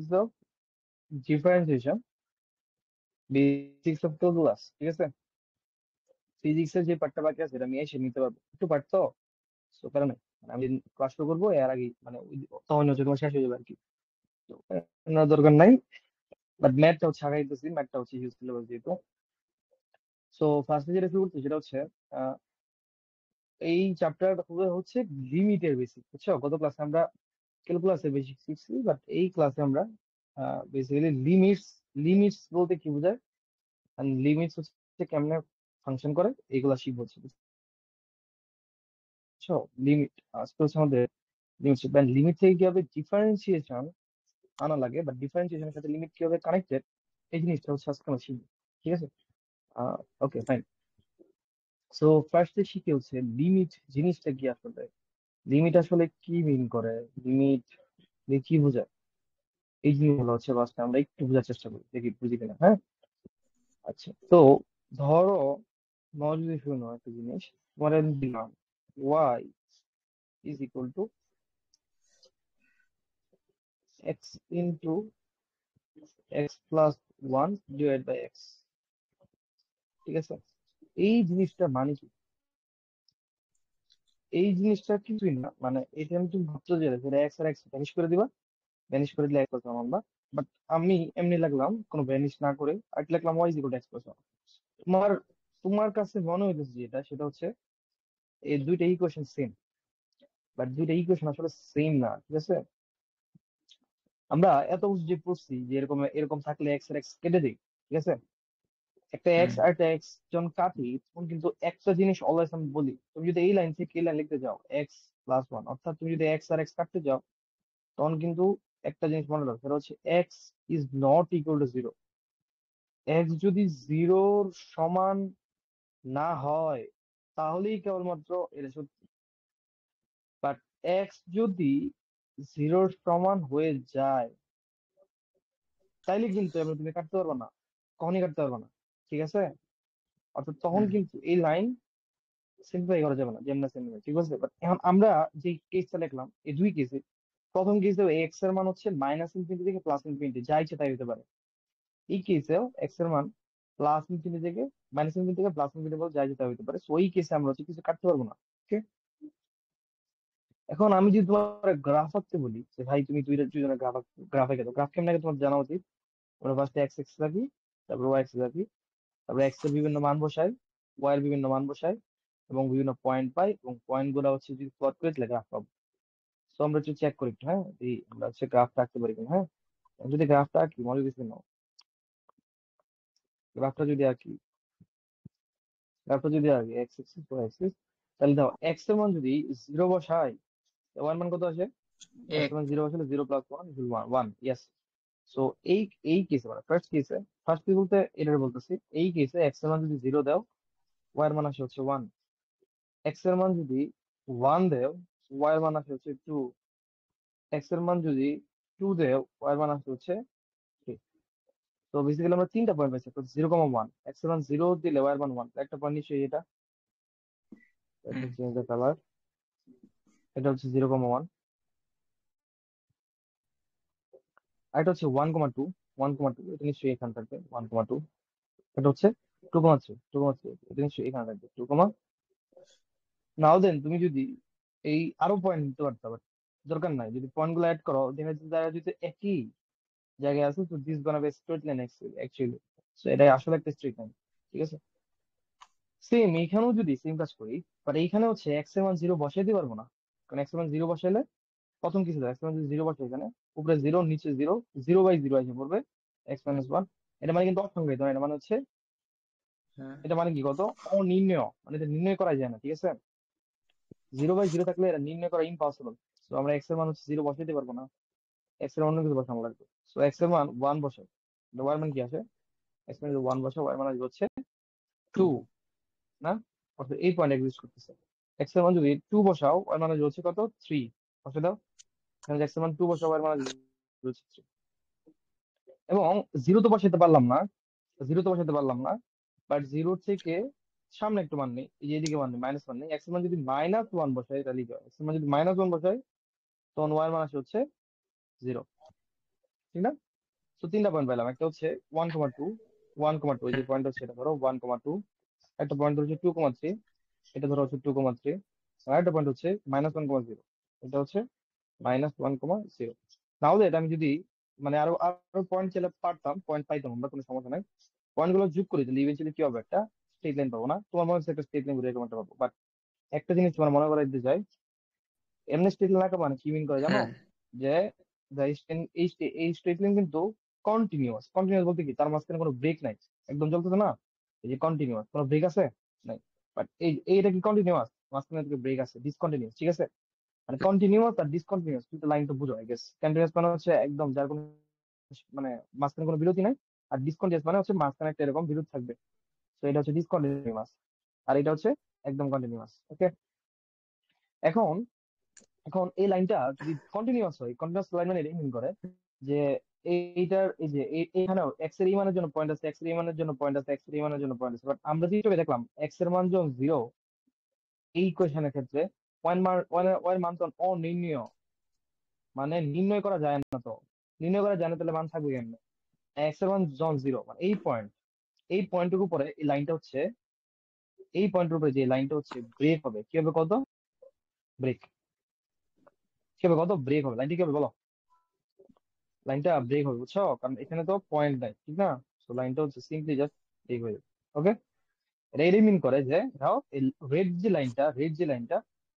Is of differentiation basics of calculus. ঠিক আছে, ফিজিক্সের যে পার্টটা বাকি আছে এটা আমি এসে নিতে পারবো, একটু পার্ট তো, তো কারণে মানে আমি ক্লাস শুরু করবো এর আগে, মানে তখন হচ্ছে তোমার শেষ হয়ে যাবে আর কি। তো না, দরকার নাই। বাট ম্যাথটা হচ্ছে আগাইতেছি, ম্যাথটা হচ্ছে হিউজ সিলেবাস যেহেতু। সো ফার্স্টে যেটা শুরু করছি সেটা হচ্ছে আহ, এই চ্যাপ্টার হচ্ছে লিমিটের বেসিক, বুঝছো? গত ক্লাসে আমরা ক্যালকুলাসের বেসিক শিখছি, বাট এই ক্লাসে আমরা বেসিক্যালি লিমিটস, লিমিটস বলতে কি বোঝায়, লিমিটস হচ্ছে কেমনে ফাংশন করে এগুলা শিখবো, বুঝছো? লিমিট আজকে হচ্ছে আমাদের লিমিট, লিমিট থেকে কিভাবে ডিফারেন্সিয়েশন আনা লাগে বা ডিফারেন্সিয়েশনের সাথে লিমিট কিভাবে কানেক্টেড, এই জিনিসটা হচ্ছে আজকে আমরা শিখবো। ঠিক আছে, ওকে ফাইন। সো ফার্স্টে শিখে হচ্ছে লিমিট জিনিসটা কি আসলে, লিমিট আসলে কি মিন করে, লিমিট দিয়ে কি বোঝায়, এই জিনিসগুলো হচ্ছে ফার্স্টে আমরা একটু বোঝার চেষ্টা করি, দেখি বুঝি কিনা। হ্যাঁ, আচ্ছা। তো ধরো তোমার যদি শুনো একটা জিনিস, তোমার আমি দিলাম Y is equal to X into X plus one divide by X. ঠিক আছে, এই জিনিসটা মানে কি? এই জিনিসটা কিছুই না, মানে এটা আমি তুমি ভাবছো যে সেটা এক্স আর এক্স ভ্যানিশ করে দিবা, ভ্যানিশ করে দিলে এক্স প্লাস ওয়ান আনবা। বাট আমি এমনি লাগলাম কোনো ভ্যানিশ না করে আর কি লাগলাম, Y is equal to x plus one. তোমার তোমার কাছে মনে হইতেছে যেটা, সেটা হচ্ছে এই দুইটা ইকুয়েশন সেম, বাট দুইটা ইকুয়েশন আসলে সেম না। ঠিক আছে, আমরা এত কিছু যে পড়ছি যে এরকম এরকম থাকলে এক্স আর এক্স কেটে দিই। ঠিক আছে, একটা হুম এক্স আর একটা এক্স যখন কাটি তখন কিন্তু একটা জিনিস অলওয়েজ আমি বলি, তুমি যদি এই লাইন থেকে এই লাইন লিখতে যাও এক্স প্লাস ওয়ান, অর্থাৎ তুমি যদি এক্স আর এক্স কাটতে যাও তখন কিন্তু একটা জিনিস মনে রাখো, সেটা হচ্ছে x is not equal to zero. X যদি জিরোর সমান না হয় তাহলেই কেবলমাত্র এটা সত্যি। বাট এক্স যদি জিরোর সমান হয়ে যায় তাইলে কিন্তু এবার তুমি কাটতে পারবে না, কখনই কাটতে পারবে না। ঠিক আছে, অর্থাৎ তখন হুম কিন্তু এই লাইন সিম্পলিফাই করা যাবে না, যেমন সিম্পলিফাই। ঠিক আছে, বাট এখন আমরা যে কেসটা লিখলাম এই দুই কেসে, প্রথম কেসে এক্স এর মান হচ্ছে মাইনাস ইনফিনিটি থেকে প্লাস ইনফিনিটি, যা ইচ্ছে তাই হতে পারে। এই কেসেও এক্স এর মান প্লাস ইনফিনিটি থেকে মাইনাস ইনফিনিটি থেকে প্লাস ইনফিনিটি বলে যা ইচ্ছে তাই হতে পারে। সো এই কেসে আমরা হচ্ছে কিছু কাটতে পারবো না। ওকে, এখন আমি যদি তোমার গ্রাফ আঁকতে বলি যে ভাই তুমি দুইজনের গ্রাফ, গ্রাফ এঁকে দাও, গ্রাফ কেমন আগে তোমার জানা উচিত। আমরা ফার্স্টে এক্স এক্স রাখি, তারপর ওয়াই এক্স রাখি, তারপরে এক্স এর বিভিন্ন মান বসাই, ওয়াই এর বিভিন্ন মান বসাই, এবং বিভিন্ন পয়েন্ট পাই, এবং পয়েন্ট গুলো হচ্ছে যদি প্লট করে তাহলে গ্রাফ পাবো। তো আমরা একটু চেক করি একটু, হ্যাঁ, এই আমরা হচ্ছে গ্রাফটা আঁকতে পারি কিনা। হ্যাঁ, যদি গ্রাফটা আঁকি মনে কিছু নাও, গ্রাফটা যদি আঁকি, গ্রাফটা যদি আঁকি এক্স এক্সিস ওয়াই এক্সিস, তাহলে দাও এক্স এর মান যদি জিরো বসাই, ওয়ান মান কত আসে? এক্স এক এর মান জিরো বসালে zero plus one equal one, one, yes. So এই এই কেসে মানে ফার্স্ট কেসে, ফার্স্ট কেস বলতে এটার বলতেছি, এই কেসে এক্স এর মান যদি জিরো দাও ওয়াই এর মান আসে হচ্ছে ওয়ান, এক্স এর মান যদি ওয়ান দেও ওয়াই এর মান আসে হচ্ছে টু, এক্স এর মান যদি টু দেও ওয়াই এর মান আসে হচ্ছে থ্রি। তো বেসিক্যালি আমরা তিনটা পয়েন্ট পাইছি, জিরো কমা ওয়ান, এক্স এর মান জিরো দিলে ওয়াই এর মান ওয়ান, একটা পয়েন্ট নিশ্চয়ই এটা। Let hmm me change the color. এটা হচ্ছে জিরো কমা ওয়ান, আর এটা হচ্ছে one comma two, one comma two এটা নিশ্চয়ই এখানে থাকবে ওয়ান কমা টু, এটা হচ্ছে two comma three, two comma three এটা নিশ্চয়ই এখানে থাকবে টু কমা। নাও দেন তুমি যদি এই আরো পয়েন্ট দিতে পারতে, বাট দরকার নাই, যদি পয়েন্ট গুলো অ্যাড করো দেখা যাচ্ছে তারা যদি একই জায়গায় আছে, তো this gonna be straight line actually. So এটা আসলে একটা স্ট্রেট লাইন। ঠিক আছে, সেম এইখানেও যদি সেম কাজ করি, বাট এইখানে হচ্ছে এক্স এর মান জিরো বসাইতে পারবো না, কারণ এক্স এর মান জিরো বসাইলে প্রথম কিছু এক্স এর মান যদি জিরো বসাই এখানে, উপরে জিরো নিচে জিরো, জিরো বাই জিরো এসে পড়বে এক্স মাইনাস ওয়ান। এটা মানে কিন্তু অসংজ্ঞায়িত না, এটা মানে হচ্ছে, হ্যাঁ এটা মানে কি কত অনির্ণেয়, মানে এটা নির্ণয় করা যায় না। ঠিক আছে, জিরো বাই জিরো থাকলে এটা নির্ণয় করা ইম্পসিবল। তো আমরা এক্স এর মান হচ্ছে জিরো বসাইতে পারবো না, এক্স এর অন্য কিছু বসানো লাগবে। সো এক্স এর মান ওয়ান বসাই, ওয়ার মান কি আসে, এক্স মান যদি ওয়ান বসাই ওয়ার মান আসবে হচ্ছে টু টু, না? অর্থাৎ এই পয়েন্ট এক্সিস্ট করতেছে। এক্স এর মান যদি টু বসাও ওয়ার মান আসবে হচ্ছে কত, থ্রি। বসে দাও, এখানে এক্স এর মান টু বসাও ওয়ার মান আসবে হচ্ছে থ্রি। এবং জিরো তো বসাইতে পারলাম না, জিরো তো বসাইতে পারলাম না, বাট জিরো থেকে সামনে একটু মান নেই, এই যে এদিকে মান নেই, মাইনাস মান নেই, এক্স এর মান যদি মাইনাস ওয়ান বসাই তাহলে কি হয়, এক্স এর মান যদি মাইনাস ওয়ান বসাই তখন ওয়াই এর মান আসে হচ্ছে জিরো। ঠিক না? তো তিনটা পয়েন্ট পেলাম, একটা হচ্ছে 1,2, 1,2 এই যে পয়েন্ট হচ্ছে এটা ধরো 1,2, একটা পয়েন্ট হচ্ছে 2,3, এটা ধরো হচ্ছে 2,3, আর একটা পয়েন্ট হচ্ছে -1,0, এটা হচ্ছে -1,0। নাও দ্যাট আমি যদি মানে আরো আরো পয়েন্ট চাইলে পারতাম, পয়েন্ট পাইতাম আমরা, কোনো সমস্যা নাই। পয়েন্ট গুলো যোগ করে দিলে ইভেন্চুয়ালি কি হবে, একটা স্ট্রেট লাইন পাবো না? তোমার মনে হচ্ছে একটা স্ট্রেট লাইন এরকম একটা পাবো, বাট একটা জিনিস তোমার মনে করাই দিতে চাই, এমনি স্ট্রেট লাইন আঁকা মানে কি মিন করে জানো? হ্যাঁ যে এই স্ট্রেট লাইন কিন্তু কন্টিনিউয়াস। কন্টিনিউয়াস বলতে কি, তার মাঝখানে কোনো ব্রেক নাই, একদম চলতেছে না, এই যে কন্টিনিউয়াস, কোনো ব্রেক আছে? নাই। বাট এইটা কি কন্টিনিউয়াস? মাঝখানে থেকে ব্রেক আছে, ডিসকন্টিনিউয়াস, ঠিক আছে? মানে কন্টিনিউয়াস আর ডিসকন্টিনিউয়াস কিন্তু লাইনটা বুঝো আই গেস। কন্টিনিউয়াস মানে হচ্ছে একদম যার কোনো মানে মাঝখানে কোনো বিরতি নাই, আর ডিসকন্টিনিউয়াস মানে হচ্ছে মাঝখানে একটা এরকম বিরতি থাকবে। তো এটা হচ্ছে ডিসকন্টিনিউয়াস, আর এটা হচ্ছে একদম কন্টিনিউয়াস। ওকে, এখন এখন এই লাইনটা যদি কন্টিনিউয়াস হয়, কন্টিনিউয়াস লাইন মানে এটা মিন করে যে এইটার এই যে এখানেও এক্স এর ইমানের জন্য পয়েন্ট আছে, এক্স এর ইমানের জন্য পয়েন্ট আছে, এক্স এর ইমানের জন্য পয়েন্ট আছে, বাট আমরা যে চোখে দেখলাম এক্স এর মান যখন 0, এই ইকুয়েশনের ক্ষেত্রে ওয়ান মান তো অনির্ণীয়, মানে নির্ণয় করা যায় না। তো নির্ণয় করা যায় না, তাহলে মান থাকবে কেমনে? এক্স এর মান যখন 0, মানে এই পয়েন্টের উপরে এই লাইনটা হচ্ছে, এই পয়েন্টের উপরে যে লাইনটা হচ্ছে ব্রেক হবে। কি হবে কত? ব্রেক। কি হবে কত? ব্রেক হবে। লাইনটা কি হবে বলো? লাইনটা ব্রেক হবে, বুঝছো? কারণ এখানে তো পয়েন্ট নাই, ঠিক না? তো লাইনটা হচ্ছে সিম্পলি জাস্ট ব্রেক হয়ে যাবে। ওকে, এটা এটাই মিন করে যে দাও রেড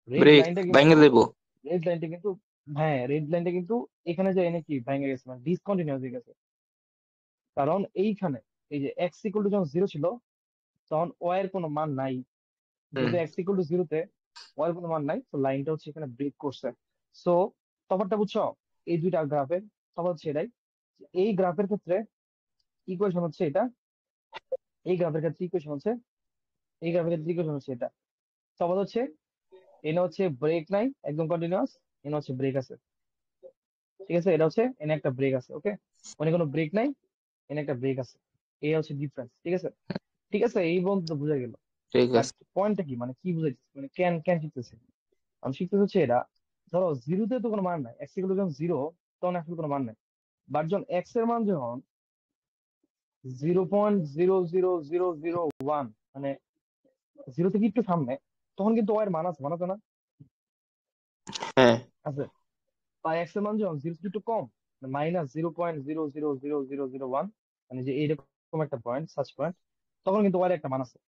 ব্রেক লাইনটা কিন্তু ভেঙে দেবো। রেড লাইনটা কিন্তু হ্যাঁ, রেড লাইনটা কিন্তু এখানে যে এনে কি ভেঙে গেছে, মানে ডিসকন্টিনিউয়াস হয়ে গেছে। কারণ এইখানে এই যে এক্স ইকুয়াল টু যখন 0 ছিল, তখন ওয়াই এর কোনো মান নাই। হুম যেহেতু এক্স ইকুয়াল টু 0-তে ওয়াই এর কোনো মান নাই, তো লাইনটা হচ্ছে এখানে ব্রেক করছে। সো তফাৎটা বুঝছো? এই দুইটা গ্রাফের তফাৎ হচ্ছে এটাই, যে এই গ্রাফের ক্ষেত্রে ইকুয়েশন হচ্ছে এটা, এই গ্রাফের ক্ষেত্রে ইকুয়েশন হচ্ছে, এই গ্রাফের ক্ষেত্রে ইকুয়েশন হচ্ছে এটা। তফাৎ হচ্ছে এনে হচ্ছে ব্রেক নাই, একদম কন্টিনিউয়াস, এনে হচ্ছে ব্রেক আছে, ঠিক আছে? এটা হচ্ছে এনে একটা ব্রেক আছে। ওকে, মানে কোনো ব্রেক নাই, এনে একটা ব্রেক আছে, এই হচ্ছে ডিফারেন্স। ঠিক আছে, ঠিক আছে, এই পর্যন্ত তো বোঝা গেল। ঠিক বাট আছে। পয়েন্টটা কি, মানে কি বুঝাইছি, মানে কেন কেন শিখতেছে? আমি শিখতেছি হচ্ছে এটা, ধরো 0-তে তো কোনো মান নাই, এক্স ইকুয়াল যখন 0, তখন আসলে কোনো মান নাই। বাট যখন এক্স এর মান যখন 0.00001, মানে 0 থেকে একটু সামনে, তখন কিন্তু ওয়াই এর মান আছে, মান আছে না? হ্যাঁ আছে। আর এক্স এর মান যখন 0 থেকে একটু কম, -0.0000001, মানে যে এইরকম একটা পয়েন্ট, সার্চ পয়েন্ট, তখন কিন্তু ওয়াই এর একটা মান আছে।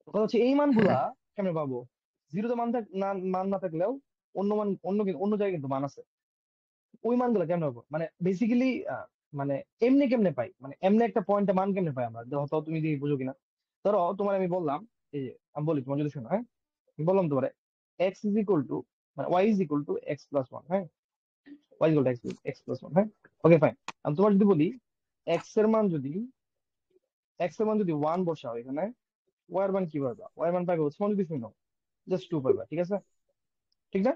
কথা হচ্ছে এই মানগুলা হ্যাঁ কেমনে পাবো? 0-তে মান না থাকলেও অন্য মান, অন্য জায়গায় কিন্তু মান আছে। ওই মানগুলো কেমনে পাবো, মানে বেসিক্যালি মানে এমনি কেমনে পাই, মানে এমনি একটা পয়েন্টে মান কেমনে পাই আমরা? দেখো তো তুমি দেখি বুঝো কিনা। ধরো তোমার আমি বললাম, এই যে আমি বলি তোমার যদি শোনো, হ্যাঁ, আমি বললাম তোমার এক্স ইজ ইকুয়াল টু, মানে y is equal to x+1, হ্যাঁ, y is equal to x+1, হ্যাঁ। Okay fine. আমি তোমার যদি বলি এক্স এর মান যদি এক্স এর মান যদি 1 বসাও এখানে, ওয়াই এর মান কি পাবা? ওয়াই এর মান পাবে হচ্ছে যদি শুনো জাস্ট 2 পাবা, ঠিক আছে? ঠিক না?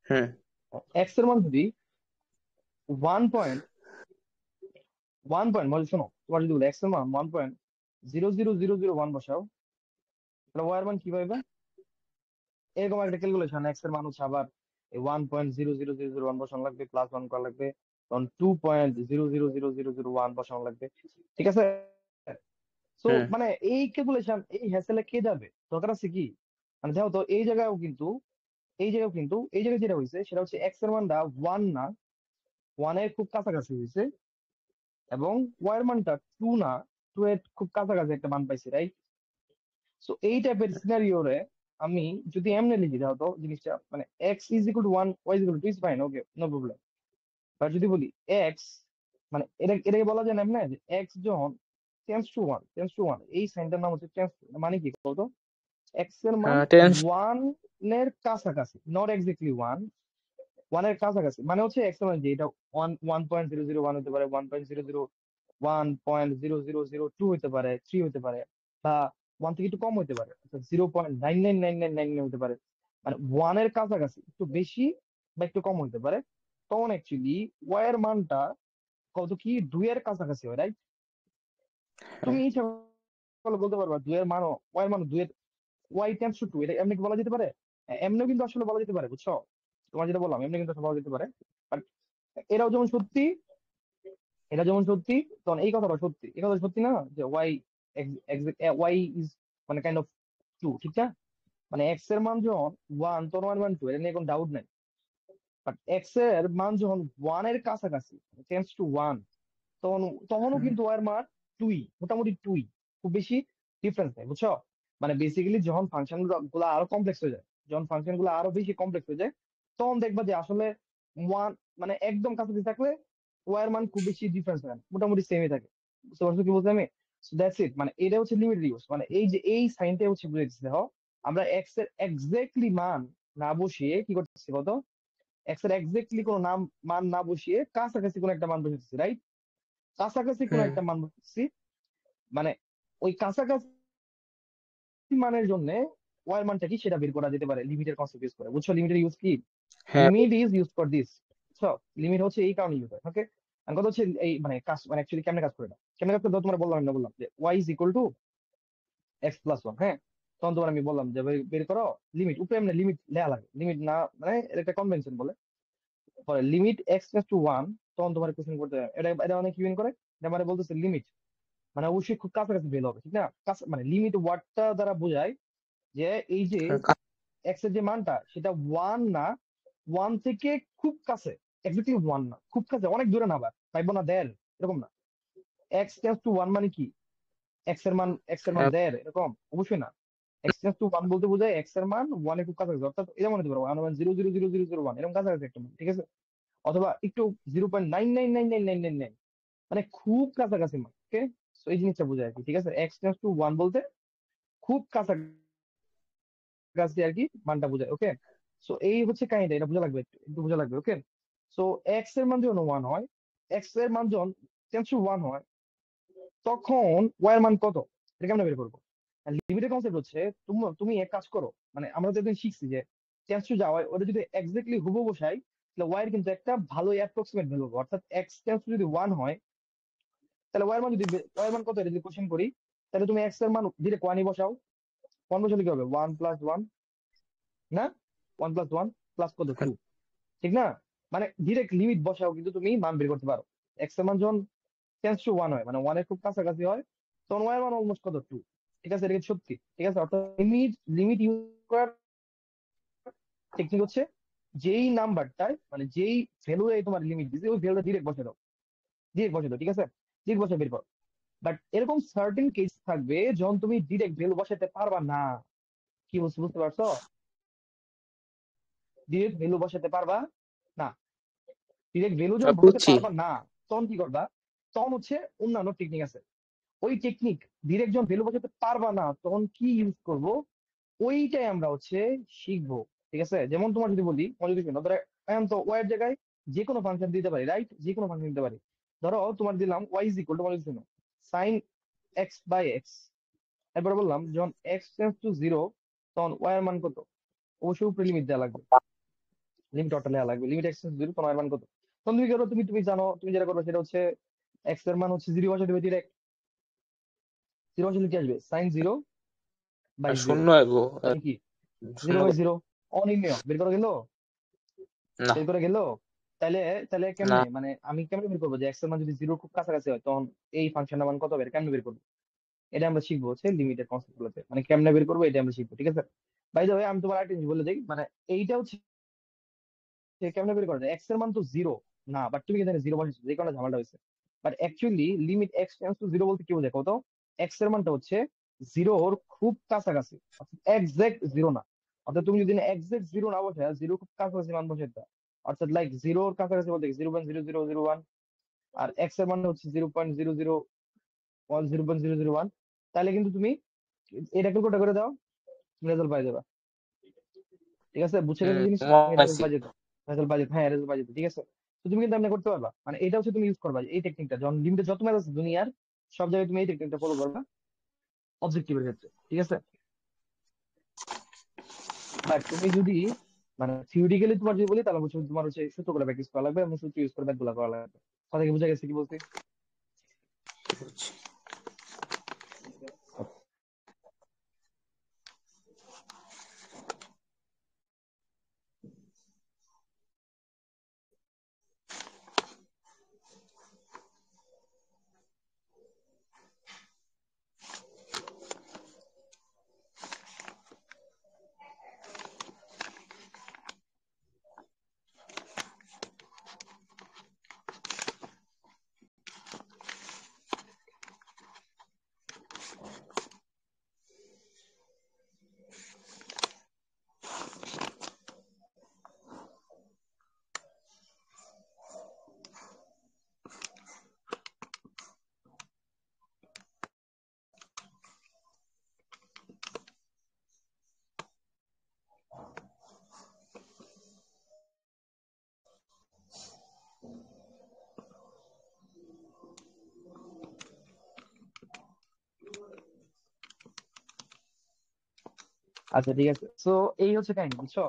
হ্যাঁ এক্স এর মান যদি 1.1 মানে শোনো, তোমার যদি বলি এক্স এর মান 1.00001 বসাও, তাহলে ওয়াই এর মান কি পাইবা? এরকম একটা ক্যালকুলেশন, এক্স এর মান হচ্ছে আবার এই 1.00001 বসানো লাগবে, +1 করা লাগবে, তখন 2.0000001 বসানো লাগবে, ঠিক আছে? তো হ্যাঁ মানে এই ক্যালকুলেশন, এই হ্যাসেলে কে যাবে? দরকার আছে কি? মানে দেখো তো এই জায়গায়ও কিন্তু, এই জায়গায় যেটা হয়েছে সেটা হচ্ছে এক্স এর মানটা 1 না, 1 এর খুব কাছাকাছি হয়েছে, এবং ওয়াই এর মানটা 2 না, 2 এর খুব কাছাকাছি একটা মান পাইছি, রাইট? সো এই টাইপের সিনারিও রে আমি যদি এমনি লিখি, দাও তো জিনিসটা, মানে X is equal to 1, Y is equal to 2 is fine, okay, no problem. আর যদি বলি এক্স, মানে এটাকে বলা যায় না এমনি যে এক্স যখন টেন্স টু ওয়ান, এই সাইনটার নাম হচ্ছে টেন্স টু, মানে কি বলতো? এক্স এর মান হ্যাঁ টেন্স। 1 এর কাছাকাছি, নট এক্স্যাক্টলি 1, 1 এর কাছাকাছি, মানে হচ্ছে এক্স এর মান যে এটা 1.001 হতে পারে, 1.001.0002 হতে পারে, 3 হতে পারে, বা 1 থেকে একটু কম হতে পারে, 0.999999 হতে পারে, মানে 1 এর কাছাকাছি, একটু বেশি বা একটু কম হতে পারে, তখন অ্যাকচুয়ালি ওয়াই এর মানটা কত কি 2 এর কাছাকাছি হয়, রাইট? হ্যাঁ তুমি ইচ্ছা করলে বলতে পারবা 2 এর মানও, ওয়াই এর মানও 2 এর, y টেন্ডস টু 2, এটা এমনি কি বলা যেতে পারে? এমনিও কিন্তু আসলে বলা যেতে পারে, বুঝছো? তোমার যেটা বললাম এমনি কিন্তু আসলে বলা যেতে পারে। এটাও যেমন সত্যি, এটা যেমন সত্যি, তখন এই কথাটা সত্যি, এই কথা সত্যি না, যে ওয়াই ইজ মানে কাইন্ড অফ টু, ঠিক না? মানে এক্স এর মান যখন ওয়ান, তখন ওয়ান ওয়ান টু, এটা নিয়ে কোনো ডাউট নাই। বাট এক্স এর মান যখন ওয়ান এর কাছাকাছি, টেন্স টু ওয়ান, তখন তখনও হুম, কিন্তু ওর মান টুই, মোটামুটি টুই, খুব বেশি ডিফারেন্স নেই, বুঝছো? মানে বেসিক্যালি যখন ফাংশন গুলো আরো কমপ্লেক্স হয়ে যায়, যখন ফাংশন গুলো আরো বেশি কমপ্লেক্স হয়ে যায়, তখন দেখবা যে আসলে ওয়ান মানে একদম কাছাকাছি থাকলে ওয়ার মান খুব বেশি ডিফারেন্স হয় না, মোটামুটি সেমই থাকে। বুঝতে পারছো কি বলতে আমি? দ্যাটস ইট, মানে এটা হচ্ছে লিমিট ইউজ, মানে এই যে এই সাইনটা হচ্ছে বুঝে দিচ্ছে, দেখো আমরা এক্স এর এক্স্যাক্টলি মান না বসিয়ে কি করতেছি কত, এক্স এর এক্স্যাক্টলি কোনো মান না বসিয়ে কাছাকাছি কোনো একটা মান বসেছি, রাইট? কাছাকাছি কোনো হুম, একটা মান বসেছি, মানে ওই কাছাকাছি মানের জন্য ওয়ার মানটা কি সেটা বের করা যেতে পারে লিমিটের কনসেপ্ট ইউজ করে, বুঝছো? লিমিটের ইউজ কি? হ্যাঁ, limit is use for this, বুঝছো? লিমিট হচ্ছে এই কারণে ইউজ হয়, ওকে? আর কথা হচ্ছে এই মানে কাজ মানে অ্যাকচুয়ালি কেমনে কাজ করে না, কেমনে কাজ করে দাও, তোমরা বললাম, না বললাম যে y is equal to x plus one, হ্যাঁ? তখন তোমার আমি বললাম যে বের করো লিমিট, উপরে এমনি লিমিট লেয়া লাগে, লিমিট না মানে এর একটা কনভেনশন বলে, পরে limit x tends two one, তখন তোমার কোশ্চেন করতে হবে এটা, এটা অনেক ইউন করে, এটা মানে বলতেছে লিমিট মানে অবশ্যই খুব কাছাকাছি ভ্যালু হবে, ঠিক না? মানে লিমিট ওয়ার্ডটা দ্বারা বোঝায় যে এই যে হুম, এক্স এর যে মানটা সেটা ওয়ান না, ওয়ান থেকে খুব কাছে, এক্স্যাক্টলি ওয়ান না, খুব কাছে, অনেক দূরে না, আবার পাইবো না দেড়, এরকম না। এক্স টেন্স টু ওয়ান মানে কি, এক্স এর মান হ্যাঁ, দেড় এরকম অবশ্যই না। এক্স টেন্স টু ওয়ান বলতে বোঝায় এক্স এর মান ওয়ান এর খুব কাছাকাছি, অর্থাৎ এটা মনে হতে পারো one one zero zero zero zero zero one, এরকম কাছাকাছি একটা মান, ঠিক আছে? অথবা একটু 0.9999999, মানে খুব কাছাকাছি মান, ওকে? তো এই জিনিসটা বোঝায় আর কি, ঠিক আছে? এক্স টেন্স টু ওয়ান বলতে খুব কাছাকাছি আর কি মানটা বোঝায়, ওকে? সো এই হচ্ছে কাহিনীটা, এটা বোঝা লাগবে, একটু একটু বোঝা লাগবে, ওকে? সো এক্স এর মান যখন ওয়ান হয়, এক্স এর মান যখন টেন্স টু ওয়ান হয়, তখন ওয়াই এর মান কত, এটা কেমন বের করবো? লিমিটের কনসেপ্ট হচ্ছে তুমি তুমি এক কাজ করো, মানে আমরা যেদিন শিখছি যে টেন্স টু যাওয়ায় ওটা যদি এক্স্যাক্টলি হুবহু বসাই, তাহলে ওয়াই এর কিন্তু একটা ভালো অ্যাপ্রক্সিমেট ভ্যালু হবে, অর্থাৎ এক্স টেন্স টু যদি ওয়ান হয়, তাহলে ওয়াই এর মান যদি ওয়াই এর মান কত এটা যদি কোশ্চেন করি, তাহলে তুমি এক্স এর মান ডিরেক্ট ওয়ানই বসাও, ওয়ান বসালে কি হবে, ওয়ান প্লাস ওয়ান, না? ওয়ান প্লাস ওয়ান প্লাস কত, টু, ঠিক না? মানে ডিরেক্ট লিমিট বসাও কিন্তু তুমি মান বের করতে পারো। এক্স এর মান যখন টেন্স টু ওয়ান হয়, মানে ওয়ান এর খুব কাছাকাছি হয়, তখন ওয়াই এর মান অলমোস্ট কত, টু, ঠিক আছে? এটা কিন্তু সত্যি, ঠিক আছে? অর্থাৎ লিমিট লিমিট ইউজ করার টেকনিক হচ্ছে যেই নাম্বারটায় মানে যেই ভ্যালু তোমার লিমিট দিছে ওই ভ্যালুটা ডিরেক্ট বসে দাও, ডিরেক্ট বসে দাও, ঠিক আছে? ডিরেক্ট বসে বের করো। বাট এরকম সার্টেন কেস থাকবে যখন তুমি ডিরেক্ট ভ্যালু বসাতে পারবা না। কি বলছো, বুঝতে পারছো? ডিরেক্ট ভ্যালু বসাতে পারবা না, ডিরেক্ট ভ্যালু যখন বসাতে বুঝছি। পারবা না, তখন কি করবা? তখন হচ্ছে অন্যান্য টেকনিক আছে, ওই টেকনিক, ডিরেক্ট যখন ভ্যালু বসাতে পারবা না তখন কি ইউজ করব, ওইটাই আমরা হচ্ছে শিখবো, ঠিক আছে? যেমন তোমার যদি বলি, তোমার যদি শোনো, ধরো এখন তো ওয়াই এর জায়গায় যে কোনো ফাংশন দিতে পারি, রাইট? যে কোনো ফাংশন দিতে পারি। ধরো তোমার দিলাম ওয়াই ইজ ইকুয়াল টু, তোমার যদি শোনো, সাইন এক্স বাই এক্স, এরপরে বললাম যখন এক্স টেন্স টু জিরো, তখন ওয়াই এর মান কত, অবশ্যই উপরে লিমিট দেওয়া লাগবে, লিমিট অর্ডার দেওয়া লাগবে, limit x tends to zero, তখন ওয়াই এর মান কত? তখন তুমি কি করো, তুমি জানো, তুমি যেটা করবে সেটা হচ্ছে এক্স এর মান হচ্ছে জিরো বসে দেবে, ডিরেক্ট জিরো বসে কি আসবে, সাইন জিরো বাই আর জিরো, শূন্য আইবো, মানে কি, শূন্য জিরো বাই জিরো, অনির্ণয়, বের করে গেল, না, বের করে গেল। তাহলে তাহলে না, কেমনে, মানে আমি কেমনে বের করবো যে এক্স এর মান যদি জিরো খুব কাছাকাছি হয়, তখন এই ফাংশনের মান কত হবে, এটা কেমনে বের করবো? এটা আমরা শিখবো হচ্ছে লিমিটের কনসেপ্ট গুলোতে, মানে কেমনে বের করবো এটা আমরা শিখবো, ঠিক আছে? বাই দ্য ওয়ে আমি তোমার একটা জিনিস বলে দিই, মানে এইটা হচ্ছে কেমনে বের করা যায়, এক্স এর মান তো জিরো না, বাট তুমি কিন্তু জিরো বসেছো, যে কারণে ঝামেলাটা হয়েছে। But actually limit x tends to zero বলতে কি বোঝায় কত, এক্স এর মানটা হচ্ছে জিরোর খুব কাছাকাছি, এক্সাক্ট জিরো না। অর্থাৎ তুমি যদি এক্সাক্ট জিরো না বসে, জিরো খুব কাছাকাছি মান বসে দাও, অর্থাৎ লাইক জিরোর কাছাকাছি বলতে 0.0001, আর এক্স এর মান হচ্ছে 0.0001, তাহলে কিন্তু তুমি এটা ক্যালকুলেট করে দাও, তুমি রেজাল্ট পাই যাবে, ঠিক আছে? বুঝে গেছো জিনিসটা, তুমি রেজাল্ট কমাইছি। পাই যেত, রেজাল্ট পাই যেত, হ্যাঁ রেজাল্ট পাই যেত, ঠিক আছে? তো তুমি কিন্তু এমনি করতে পারবা, মানে এটা হচ্ছে তুমি ইউজ করবা এই টেকনিকটা, যখন লিমিটে যত ম্যাচ আছে দুনিয়ার সব জায়গায় তুমি এই টেকনিকটা ফলো করবা অবজেক্টিভের ক্ষেত্রে, ঠিক আছে? বাট তুমি যদি মানে থিওরিটিক্যালি তোমার যদি বলি, তাহলে হচ্ছে তোমার হচ্ছে সূত্রগুলো প্র্যাকটিস করা লাগবে এবং সূত্র ইউজ করে ম্যাথ গুলা করা লাগবে। কথা কি বুঝা গেছে কি বলছি? বুঝছি। আচ্ছা ঠিক আছে, সো এই হচ্ছে কাহিনী, বুঝছো?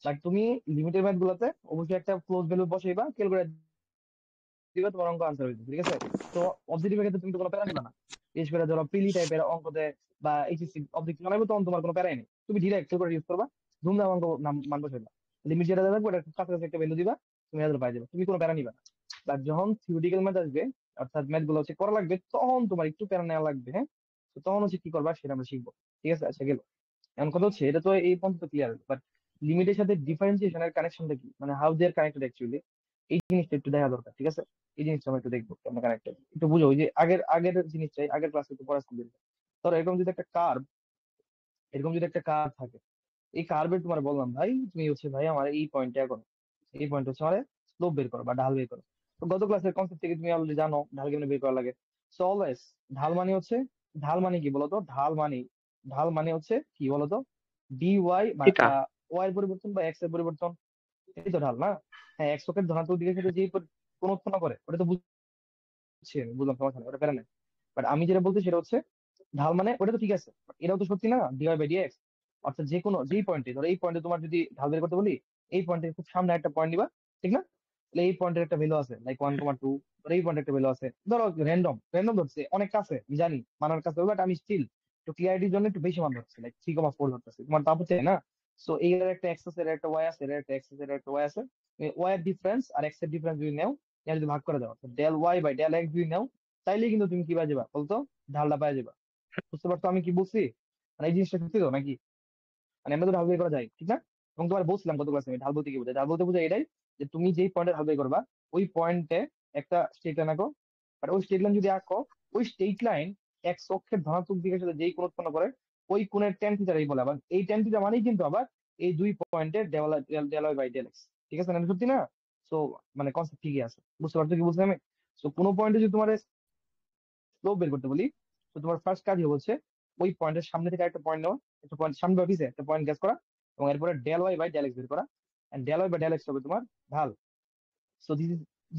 বাট তুমি লিমিটেড ম্যাথ গুলোতে অবশ্যই একটা ক্লোজ ভ্যালু বসাইবা, ক্যালকুলেট দিবা, তোমার অঙ্ক আনসার হয়েছে, ঠিক আছে? তো অবজেক্টিভ ক্ষেত্রে তুমি তো কোনো প্যারা নিবা না। বিশেষ করে ধরো প্রিলি টাইপের অঙ্কতে বা এইচএসসি অবজেক্টিভ বানাইবো, তখন তোমার কোনো প্যারাই নেই, তুমি ডিরেক্ট ক্যালকুলেটর ইউজ করবা, ধুমধাম অঙ্ক মান বসাইবা, লিমিট যেটা দেওয়া থাকবে ওটা কাছাকাছি একটা ভ্যালু দিবা, তুমি হাজার পাই যাবে, তুমি কোনো প্যারা নিবা না। বাট যখন থিওরিটিক্যাল ম্যাথ আসবে, অর্থাৎ ম্যাথ গুলো হচ্ছে করা লাগবে, তখন তোমার একটু প্যারা নেওয়া লাগবে, হ্যাঁ? তো তখন হচ্ছে কি করবা সেটা আমরা শিখবো, ঠিক আছে? আচ্ছা গেল, এমন কথা হচ্ছে এটা তো এই পর্যন্ত ক্লিয়ার, বাট লিমিটের সাথে ডিফারেন্সিয়েশনের কানেকশনটা কি, মানে how they are connected actually, এই জিনিসটা একটু দেখা দরকার, ঠিক আছে? এই জিনিসটা আমরা একটু দেখবো কেমন কানেক্টেড, একটু বুঝো, ওই যে আগের আগের জিনিসটাই, আগের ক্লাসে একটু পড়াশোনা দিল। ধরো এরকম যদি একটা কার্ভ থাকে, এই কার্ভে তোমার বললাম ভাই তুমি হচ্ছে ভাই আমার এই পয়েন্টটা করো, এই পয়েন্ট হচ্ছে আমার স্লোপ বের করো বা ঢাল বের করো। তো গত ক্লাসের কনসেপ্ট থেকে তুমি অলরেডি জানো ঢাল কেমনে বের করা লাগে। সো অলওয়েজ ঢাল মানে হচ্ছে, ঢাল মানে কি বলতো, ঢাল মানে হচ্ছে কি বলতো, ডি ওয়াই এটা ওয়াই এর পরিবর্তন বা এক্স এর পরিবর্তন, এই তো ঢাল না? হ্যাঁ, এক চোখের ধনাত্মক দিকের সাথে যে কোন উৎপন্ন করে ওটা তো বুঝছি, আমি বুঝলাম, সমস্যা নেই, ওটা প্যারা নাই। বাট আমি যেটা বলতে সেটা হচ্ছে ঢাল মানে ওটা তো ঠিক আছে, but এটাও তো সত্যি না, ডিওয়াই বাই ডিএক্স। অর্থাৎ যে কোনো যেই পয়েন্টে, ধরো এই পয়েন্টে তোমার যদি ঢাল বের করতে বলি, এই পয়েন্টের খুব সামনে একটা পয়েন্ট নিবা, ঠিক না? তাহলে এই পয়েন্টের একটা ভ্যালু আছে লাইক 1,2, ধরো এই পয়েন্টের একটা ভ্যালু আছে, ধরো র্যান্ডম র্যান্ডম ধরছে, অনেক কাছে আমি জানি মানার কাছে, বাট আমি স্টিল একটু ক্লিয়ারিটির জন্য একটু বেশি মান ধরছি, লাইক 3,4 ধরতেছি, তোমার তা হচ্ছে না? সো এর একটা এক্স আছে, এর একটা ওয়াই আছে, এর একটা এক্স আছে, এর একটা ওয়াই আছে, ওয়াই এর ডিফারেন্স আর এক্স এর ডিফারেন্স যদি নেও, এটা যদি ভাগ করে দাও, del Y by del x যদি নাও, তাইলে কিন্তু তুমি কি পাই যাবা বলতো, ঢালটা পাই যাবা। বুঝতে পারছো আমি কি বলছি? মানে এই জিনিসটা সত্যি তো নাকি? মানে আমরা তো ঢাল বের করা যায়, ঠিক না? এবং তোমার বলছিলাম গত ক্লাসে আমি ঢাল বলতে কি বোঝায়, ঢাল বলতে বোঝায় এটাই, যে তুমি যেই পয়েন্টে ঢাল বের করবা, ওই পয়েন্টে একটা স্ট্রেট লাইন আঁকো, আর ওই স্ট্রেট লাইন যদি আঁকো, ওই স্ট্রেট লাইন এক্স অক্ষের ধনাত্মক দিকের সাথে যেই কোণ উৎপন্ন করে, ওই কোণের ট্যান থিটা এই বলে, আবার এই ট্যান থিটা মানেই কিন্তু আবার এই দুই পয়েন্টের del Y by del x, ঠিক আছে না? এটা সত্যি না? সো মানে কনসেপ্ট ঠিকই আছে, বুঝতে পারছো কি বলছি আমি? সো কোনো পয়েন্টে যদি তোমার স্লোপ বের করতে বলি, তো তোমার ফার্স্ট কাজই হচ্ছে ওই পয়েন্টের সামনে থেকে একটা পয়েন্ট নেওয়া, একটা পয়েন্ট সামনে বা পিছে একটা পয়েন্ট গেস করা, এবং এরপরে del Y by del X বের করা, and del Y by del X হবে তোমার ঢাল। So this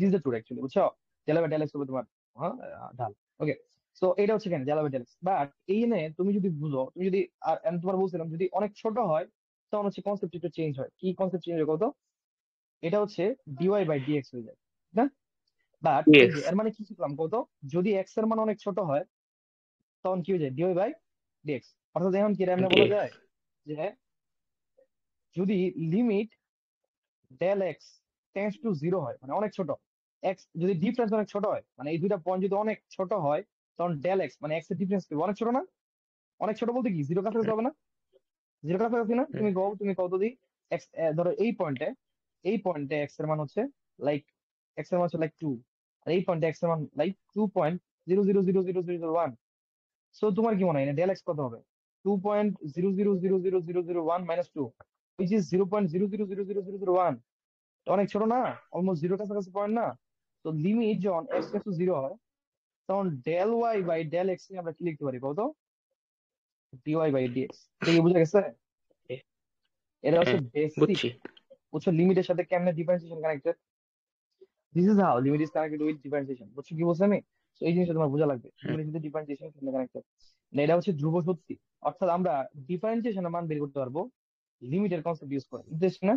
is the truth actually, বুঝছো? Del Y by del X হবে তোমার হ্যাঁ, ঢাল। ওকে, সো এটা হচ্ছে কেন del Y by del X, but এই নে তুমি যদি বুঝো, তুমি যদি আর আমি তোমার বলছিলাম যদি অনেক ছোট হয়, তখন হচ্ছে কনসেপ্ট একটু চেঞ্জ হয়। কি কনসেপ্ট চেঞ্জ হয় কত? এটা হচ্ছে ডিওয়াই বাই ডিএক্স হয়ে যায়, ঠিক না? বাট এই ইয়েস। যে এর মানে কি শিখলাম কত, যদি এক্স এর মান অনেক ছোট হয়, তখন কি হয়ে যায়, ডিওয়াই বাই ডিএক্স। অর্থাৎ এখন কি এমনি বলা যায় যে যদি limit del x tends to zero হয়, মানে অনেক ছোট, এক্স যদি ডিফারেন্স অনেক ছোট হয়, মানে এই দুইটা পয়েন্ট যদি অনেক ছোট হয়, তখন ডেল এক্স মানে এক্স এর ডিফারেন্স অনেক ছোট না? অনেক ছোট বলতে কি জিরো কাছাকাছি হবে না? জিরো কাছাকাছি না? তুমি কও তো দি, এক্স ধরো এই পয়েন্টে এক্স এর মান হচ্ছে লাইক, এক্স এর মান হচ্ছে লাইক 2, আর এই পয়েন্টে এক্স এর মান লাইক 2.000000001। সো তোমার কি মনে হয় ডেল এক্স কত হবে? 2.0000001 মাইনাস 2, which is 0.0000001। অনেক ছোট না? অলমোস্ট জিরো কাছাকাছি পয়েন্ট না? তো লিমিট যখন এক্স টু জিরো হয়, তখন del Y by del x আমরা কি লিখতে পারি কত? Dy by dx. এটা কি বুঝা গেছে? এটা হচ্ছে হ্যাঁ, বেসিক, বুঝছি। বুঝছো লিমিটের সাথে কেমনে differentiation connected. This is how limit is connected with differentiation, বুঝছো কি বলছি আমি? তো এই জিনিসটা তোমার বোঝা লাগবে, হুম, লিমিটের সাথে ডিফারেন্সিয়েশন কেমনে কানেক্টেড। এটা হচ্ছে ধ্রুব সত্যি, অর্থাৎ আমরা ডিফারেন্সিয়েশনের মান বের করতে পারবো লিমিটের কনসেপ্ট ইউজ করে, বুঝতেছি না?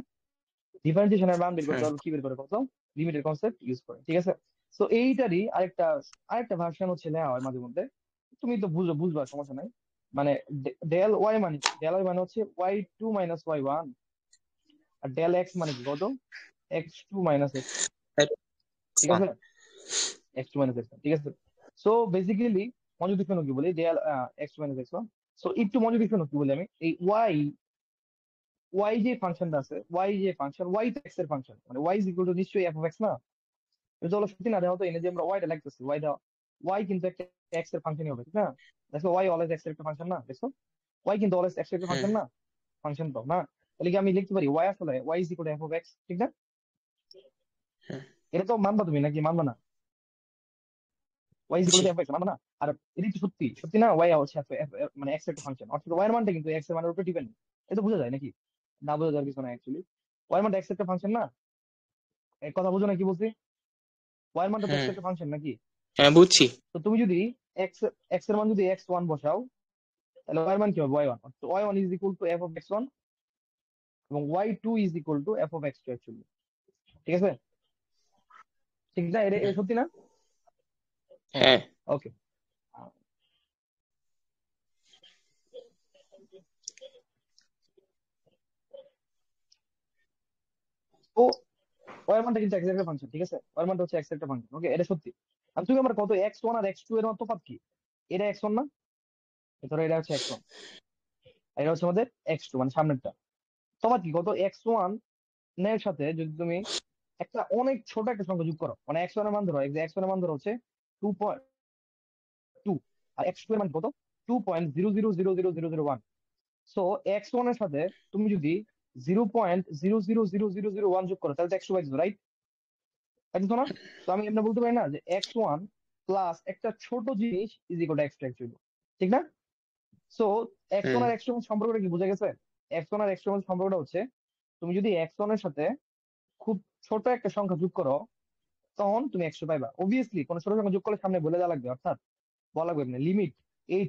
ডিফারেন্সিয়েশনের মান বের করতে হুম, পারবো কি বের করে কত, লিমিটের কনসেপ্ট ইউজ করে, ঠিক আছে? তো এইটারই আরেকটা আরেকটা ভার্সন হচ্ছে নেওয়া হয় মাঝে মধ্যে, তুমি তো বুঝবা সমস্যা নাই। মানে ডেল ওয়াই মানে কি, ডেল ওয়াই মানে হচ্ছে y2 - y1, আর ডেল এক্স মানে কি কত, x2 - x1, ঠিক ওয়ান। আছে? x2 - x1, ঠিক আছে? সো বেসিক্যালি মনোযোগ কেন কি বলি ডেল x2 - x1, সো একটু মনোযোগ কেন কি বলি আমি, এই ওয়াই যে ফাংশনটা আছে, ওয়াই তো এক্স এর ফাংশন, মানে ওয়াই ইজ ইকুয়াল টু নিশ্চয়ই এফ অফ এক্স না? এটা হলো সত্যি না? দেখো তো এনে যে আমরা ওয়াইটা লিখতেছি, ওয়াই কিন্তু একটা এক্স এর ফাংশনই হবে, ঠিক না? দেখো ওয়াই অলওয়েজ এক্স এর একটা ফাংশন না, দেখো ওয়াই কিন্তু অলওয়েজ এক্স এর একটা হুম, ফাংশন না, ফাংশন তো না? তাহলে কি আমি লিখতে পারি ওয়াই আসলে y is equal to f of x, ঠিক না? হুম, এটা তো মানবা তুমি নাকি মানবা না? Y is equal G. To F X মানবা না? আর এটা তো সত্যি সত্যি না, ওয়াই হচ্ছে মানে এক্স এর একটা ফাংশন, অর্থাৎ ওয়াই এর মানটা কিন্তু এক্স এর মানের উপর ডিপেন্ড। এটা বোঝা যায় নাকি? না বোঝা যাওয়ার কিছু না অ্যাকচুয়ালি, ওয়াই এর মানটা এক্স এর একটা ফাংশন না? এই কথা বুঝো না কি বলছি? ওয়াই এর মানটা তো এক্স হুম, এর একটা ফাংশন নাকি? হ্যাঁ, বুঝছি। তো তুমি যদি এক্স এক্স এর মান যদি x1 বসাও, তাহলে y এর মান কি হবে y1, তো y1 is equal two f of x1 এবং y2 is equal two f of x2 actually. ঠিক আছে, ঠিক না? এটা এটা সত্যি না? হ্যাঁ। ওকে। তো y এর মানটা কিন্তু x এর একটা ফাংশন, ঠিক আছে? y এর মানটা হচ্ছে x এর একটা ফাংশন, ওকে, এটা সত্যি। আর তুমি আমার কত x1 আর x2 এর তফাৎ কি? এটা x1 না, ধরো এটা হচ্ছে x1 আর এটা হচ্ছে আমাদের x2, মানে সামনেরটা। তফাৎ কি? কত x1 এর সাথে যদি তুমি একটা অনেক ছোট একটা সংখ্যা যোগ করো, মানে x1 এর মান ধরো, x1 এর মান ধরো হচ্ছে 2.2 আর x2 এর মান কত? 2.00000001। সো x1 এর সাথে তুমি যদি 0.000001 যোগ করো তাহলে তো x2 পাইছো, রাইট? পাইছো না? তো আমি এমনি বলতে পারি না যে x1 প্লাস একটা ছোট জিনিস is equal two x2 actually, ঠিক না? সো x1 হুম আর x2 এর মধ্যে সম্পর্কটা কি বোঝা গেছে? x1 আর x2 এর মধ্যে সম্পর্কটা হচ্ছে তুমি যদি x1 এর সাথে খুব ছোট একটা সংখ্যা যোগ করো তখন তুমি 100 পাইবা। অবভিয়াসলি কোন ছোট সংখ্যা যোগ করলে সামনে বলে দেওয়া লাগবে, অর্থাৎ বলা লাগবে মানে লিমিট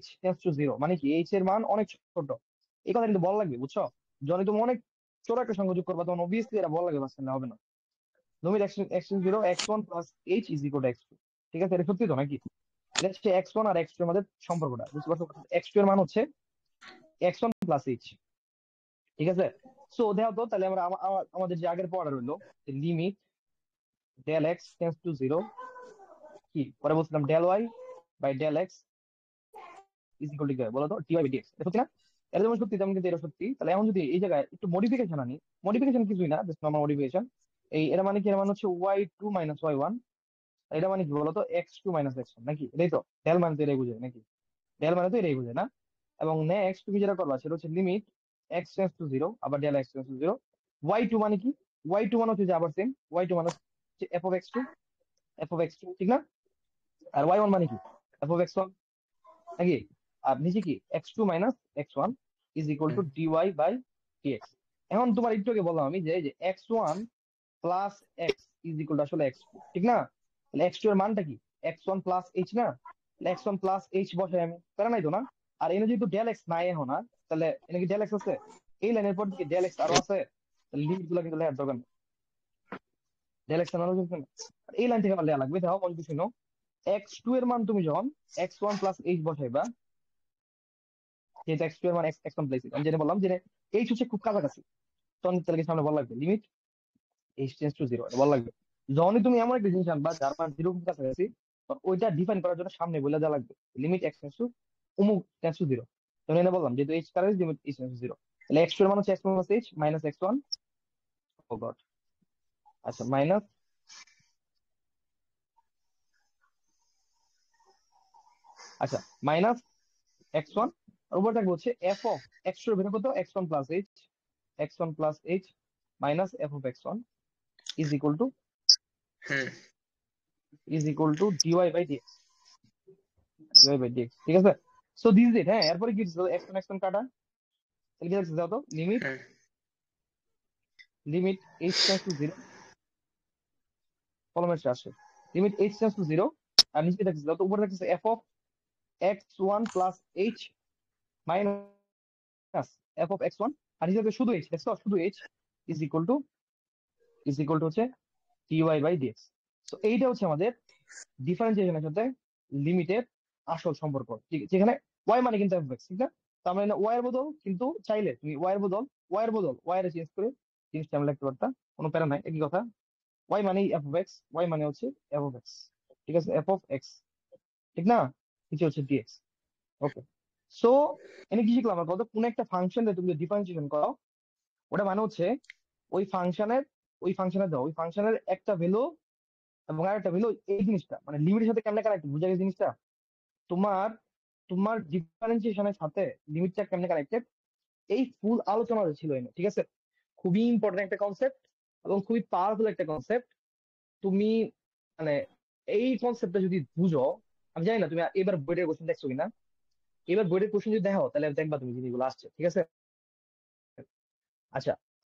h টেন্ডস টু 0, মানে কি h এর মান অনেক ছোট, এই কথা কিন্তু বলা লাগবে, বুঝছো? যখন তুমি অনেক ছোট একটা সংখ্যা যোগ করবা তখন অবভিয়াসলি এটা বলা লাগবে, বাস না হবে না। Limit x0 x1 plus h is equal two x2, ঠিক আছে? এটা সত্যি তো নাকি? এটা হচ্ছে x1 আর x2 এর মধ্যে সম্পর্কটা, বুঝতে পারছো? x2 এর মান হচ্ছে x1 প্লাস h, ঠিক আছে? সো দেখো তো, তাহলে আমরা আমাদের যে আগের পড়া রইলো limit del x tends to 0, কি পরে বলছিলাম del Y by del x is equal to কি হয় বলো তো? dy বাই dx, এটা সত্যি না? এটা যেমন সত্যি তেমন কিন্তু এটা সত্যি। তাহলে এখন যদি এই জায়গায় একটু মডিফিকেশন আনি, মডিফিকেশন কিছুই না, জাস্ট নরমাল মডিফিকেশন। এই এটা মানে কি? এর মানে হচ্ছে y2 মাইনাস y1, এটা মানে কি বলতো? x2 মাইনাস x1, নাকি? এটাই তো ডেল মানে তো এটাই বোঝায় নাকি? ডেল মানে তো এটাই বোঝায় না? এবং নেক্সট তুমি যেটা করবা সেটা হচ্ছে লিমিট x টেন্ডস টু 0 আবার del x tends to 0। y2 মানে কি? y2 মানে হচ্ছে যে আবার সেম y2 মানে হচ্ছে f of x2, ঠিক না? আর y1 মানে কি? f of x1, নাকি? আর নিচে কি x2 minus x1 is equal to hmm dy by dx। এখন তোমার একটু আগে বললাম আমি যে এই যে x1 plus x is equal two আসলে x2, ঠিক না? তাহলে x2 এর মানটা কি? x1 প্লাস h না? তাহলে x1 প্লাস h বসাই আমি, তারা নাই তো না? আর এনে যেহেতু ডেল এক্স নাই এখন আর, তাহলে এনে কি ডেল এক্স আছে? এই লাইনের পর দিকে ডেল এক্স আরো আছে, তাহলে লিমিট গুলো কিন্তু লেখার দরকার নেই, ডেল এক্স আনানো যাচ্ছে না। আর এই লাইন থেকে আমার লেখা লাগবে, দেখো মনে কিছু নো, x2 এর মান তুমি যখন x1 প্লাস h বসাইবা, যেহেতু x2 এর মান x1 প্লাস h, আমি যেটা বললাম যে h হচ্ছে খুব কাছাকাছি, তখন তাহলে কি সামনে বলা লাগবে লিমিট h টেন্ডস টু 0, এটা বলা লাগবে। যখনই তুমি এমন একটা জিনিস আনবা যার মান 0 খুব কাছাকাছি, তখন ওইটা ডিফাইন করার জন্য সামনে বলে দেওয়া লাগবে লিমিট x টেন্ডস টু অমুক টেন্ডস টু 0। তখন এটা বললাম যেহেতু h current limit h tends to 0, তাহলে x2 এর মান হচ্ছে x1 plus h minus x1, ও গড, আচ্ছা মাইনাস, আচ্ছা মাইনাস x1, আর উপর থাকবে হচ্ছে f অফ x2 এর ভেতর কত? x1 plus h, x1 plus h minus f of x1 is equal to hmm dy by dx, dy by dx, ঠিক আছে? So this is it. হ্যাঁ, এরপরে কি ছিল? x1 x1 কাটা, তাহলে কি দেখছো? দাও তো limit, hmm limit h tends to 0, কলমের আসে লিমিট h টেন্ডস টু 0, আর নিচে দেখছো দাও তো উপরে দেখছো f of x1 plus h minus f of x1, আর নিচে দেখছো শুধু h, দেখছো শুধু h ইজ ইকুয়াল টু হচ্ছে dy বাই dx। তো এইটা হচ্ছে আমাদের ডিফারেন্সিয়েশনের সাথে লিমিটের আসল সম্পর্ক, যেখানে y মানে কিন্তু f, ঠিক না? তার মানে y এর বদল কিন্তু চাইলে তুমি y এর চেঞ্জ করে জিনিসটা আমরা লিখতে পারতাম, কোনো প্যারা নাই, একই কথা। y মানেই f অফ x, y মানে হচ্ছে f অফ x, ঠিক আছে? f অফ x, ঠিক না? নিচে হচ্ছে dx, ওকে। সো এনে কি শিখলাম আমরা? কত কোন একটা ফাংশন তুমি ডিফারেন্সিয়েশন করো, ওটা মানে হচ্ছে ওই ফাংশনের দাও ওই ফাংশনের একটা ভ্যালু এবং আরেকটা ভ্যালু, এই জিনিসটা মানে লিমিটের সাথে কেমনে কানেক্ট, বুঝা গেছে জিনিসটা? তোমার তোমার ডিফারেন্সিয়েশনের সাথে লিমিটটা কেমনে কানেক্টেড, এই ফুল আলোচনা ছিল এনে, ঠিক আছে? খুবই ইম্পর্টেন্ট একটা কনসেপ্ট এবং খুবই পাওয়ারফুল একটা কনসেপ্ট। তুমি মানে এই কনসেপ্টটা যদি বুঝো, আমি জানি না তুমি এবার বইয়ের কোশ্চেন দেখছো কিনা, এবার বইয়ের কোশ্চেন যদি দেখো তাহলে দেখবা তুমি জিনিসগুলো আসছে, ঠিক আছে? আচ্ছা,